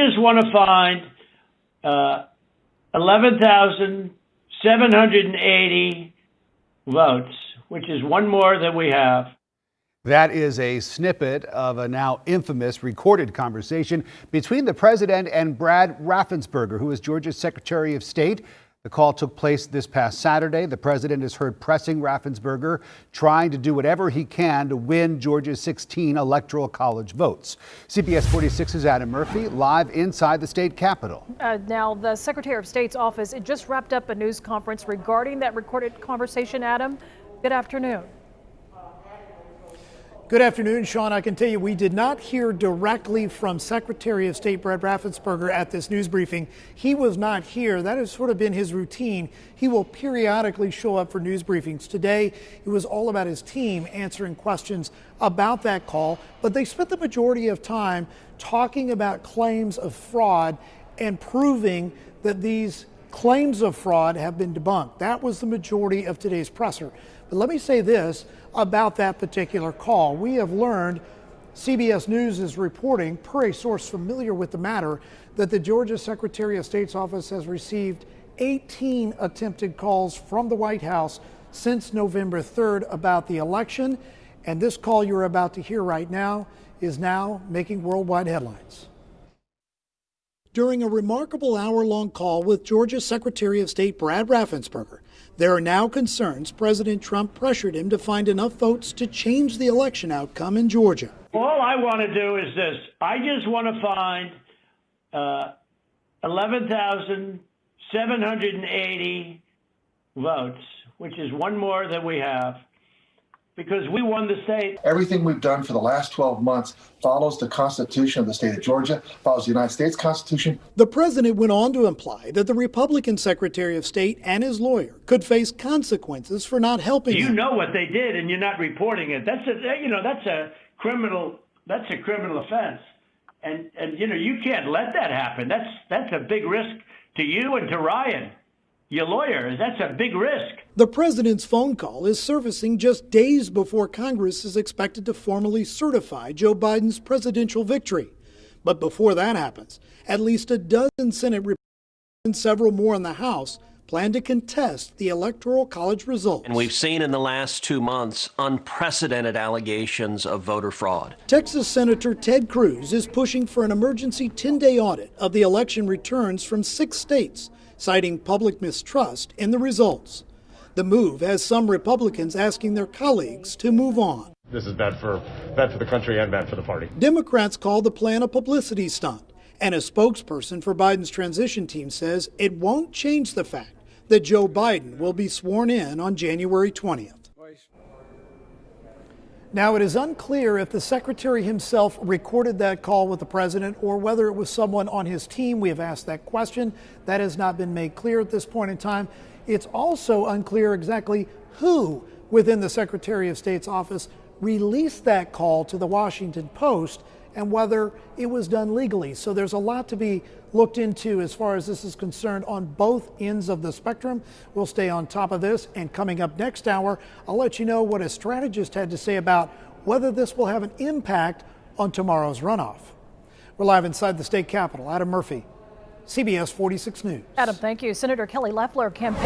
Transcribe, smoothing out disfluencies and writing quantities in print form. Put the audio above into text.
just want to find 11,780 votes, which is one more than we have. That is a snippet of a now infamous recorded conversation between the president and Brad Raffensperger, who is Georgia's Secretary of State. The call took place this past Saturday. The president is heard pressing Raffensperger, trying to do whatever he can to win Georgia's 16 electoral college votes. CBS 46's Adam Murphy live inside the state capitol. Now, the Secretary of State's office, it just wrapped up a news conference regarding that recorded conversation. Adam, good afternoon. Good afternoon, Sean. I can tell you we did not hear directly from Secretary of State Brad Raffensperger at this news briefing. He was not here. That has sort of been his routine. He will periodically show up for news briefings. Today, it was all about his team answering questions about that call, but they spent the majority of time talking about claims of fraud and proving that these claims of fraud have been debunked. That was the majority of today's presser. But let me say this about that particular call. We have learned, CBS News is reporting, per a source familiar with the matter, that the Georgia Secretary of State's office has received 18 attempted calls from the White House since November 3rd about the election. And this call you're about to hear right now is now making worldwide headlines. During a remarkable hour-long call with Georgia Secretary of State Brad Raffensperger, there are now concerns President Trump pressured him to find enough votes to change the election outcome in Georgia. All I want to do is this. I just want to find 11,780 votes, which is one more than we have, because we won the state. Everything we've done for the last 12 months follows the Constitution of the state of Georgia, follows the United States Constitution. The president went on to imply that the Republican Secretary of State and his lawyer could face consequences for not helping him. You know what they did, and you're not reporting it. That's a criminal offense, and you can't let that happen. That's a big risk to you and to Ryan, your lawyer. That's a big risk. The president's phone call is surfacing just days before Congress is expected to formally certify Joe Biden's presidential victory. But before that happens, at least a dozen Senate Republicans and several more in the House plan to contest the Electoral College results. And we've seen in the last 2 months unprecedented allegations of voter fraud. Texas Senator Ted Cruz is pushing for an emergency 10-day audit of the election returns from 6 states, citing public mistrust in the results. The move has some Republicans asking their colleagues to move on. This is bad for the country and bad for the party. Democrats call the plan a publicity stunt, and a spokesperson for Biden's transition team says it won't change the fact that Joe Biden will be sworn in on January 20th. Now, it is unclear if the secretary himself recorded that call with the president or whether it was someone on his team. We have asked that question. That has not been made clear at this point in time. It's also unclear exactly who within the Secretary of State's office released that call to the Washington Post and whether it was done legally. So there's a lot to be looked into as far as this is concerned on both ends of the spectrum. We'll stay on top of this, and coming up next hour, I'll let you know what a strategist had to say about whether this will have an impact on tomorrow's runoff. We're live inside the state capitol. Adam Murphy, CBS 46 News. Adam, thank you. Senator Kelly Loeffler campaigned